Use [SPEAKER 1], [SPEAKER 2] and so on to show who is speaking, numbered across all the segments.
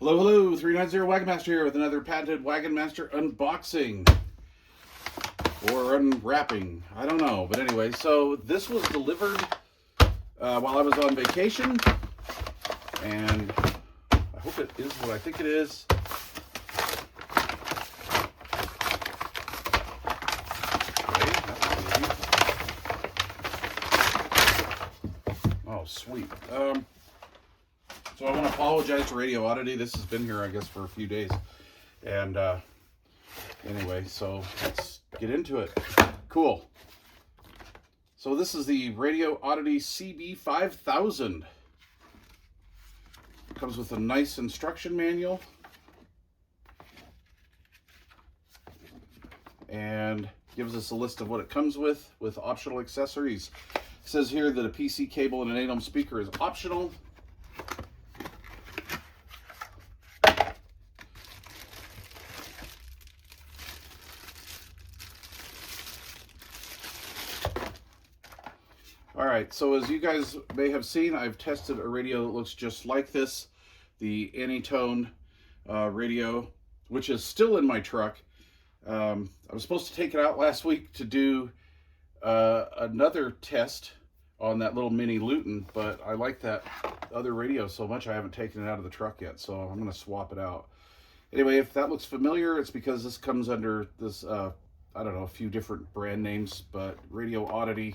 [SPEAKER 1] Hello, hello, 390 Wagon Master here with another patented Wagon Master unboxing. Or unwrapping, I don't know. But anyway, so this was delivered while I was on vacation. And I hope it is what I think it is. Okay, that's easy. Oh, sweet. So I want to apologize to Radioddity. This has been here, I guess, for a few days. And anyway, so let's get into it. Cool. So this is the Radioddity CB-5000. Comes with a nice instruction manual. And gives us a list of what it comes with optional accessories. It says here that a PC cable and an 8-ohm speaker is optional. Alright, so as you guys may have seen, I've tested a radio that looks just like this, the Anytone radio, which is still in my truck. I was supposed to take it out last week to do another test on that little mini Luton, but I like that other radio so much I haven't taken it out of the truck yet, so I'm going to swap it out. Anyway, if that looks familiar, it's because this comes under this, I don't know, a few different brand names, but Radioddity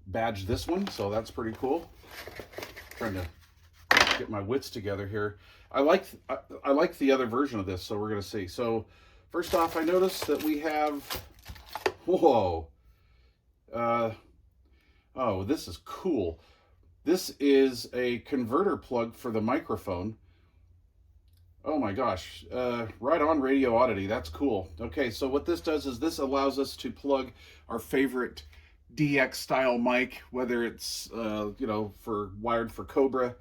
[SPEAKER 1] badge this one, so that's pretty cool. Trying to get my wits together here. I like the other version of this, so we're gonna see. So first off, I noticed that we have, whoa, oh, this is cool. This is a converter plug for the microphone. Oh my gosh, right on Radioddity, that's cool. Okay, so what this does is this allows us to plug our favorite DX style mic, whether it's, you know, wired for Cobra,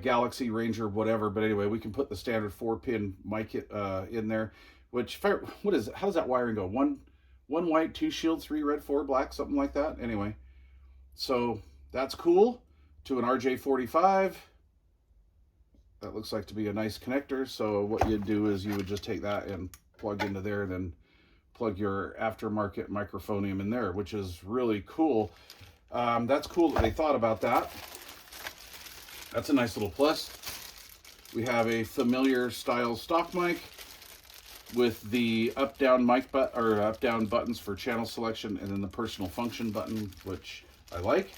[SPEAKER 1] Galaxy, Ranger, whatever. But anyway, we can put the standard 4-pin mic in there, which, what is it? How does that wiring go? One white, 2 shield, 3 red, 4 black, something like that. Anyway, so that's cool. To an RJ45. That looks like to be a nice connector. So what you'd do is you would just take that and plug into there, and then plug your aftermarket microphonium in there, which is really cool. That's cool that they thought about that. That's a nice little plus. We have a familiar style stock mic with the up-down mic or up-down buttons for channel selection, and then the personal function button, which I like.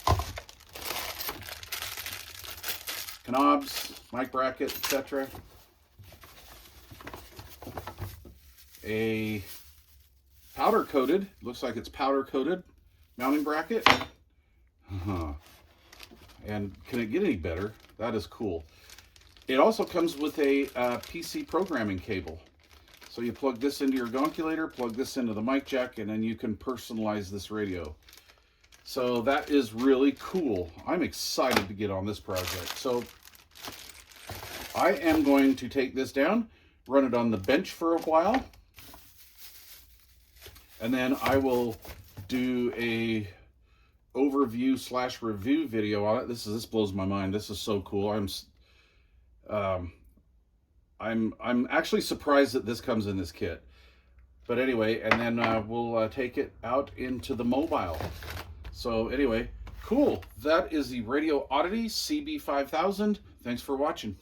[SPEAKER 1] Knobs, mic bracket, etc. A powder coated, looks like it's powder coated mounting bracket. And can it get any better? That is cool. It also comes with a PC programming cable. So you plug this into your gonculator, plug this into the mic jack, and then you can personalize this radio. So that is really cool. I'm excited to get on this project. So I am going to take this down, run it on the bench for a while, and then I will do a overview / review video on it. This blows my mind. This is so cool. I'm actually surprised that this comes in this kit. But anyway, and then we'll take it out into the mobile. So anyway, cool. That is the Radioddity CB-5000. Thanks for watching.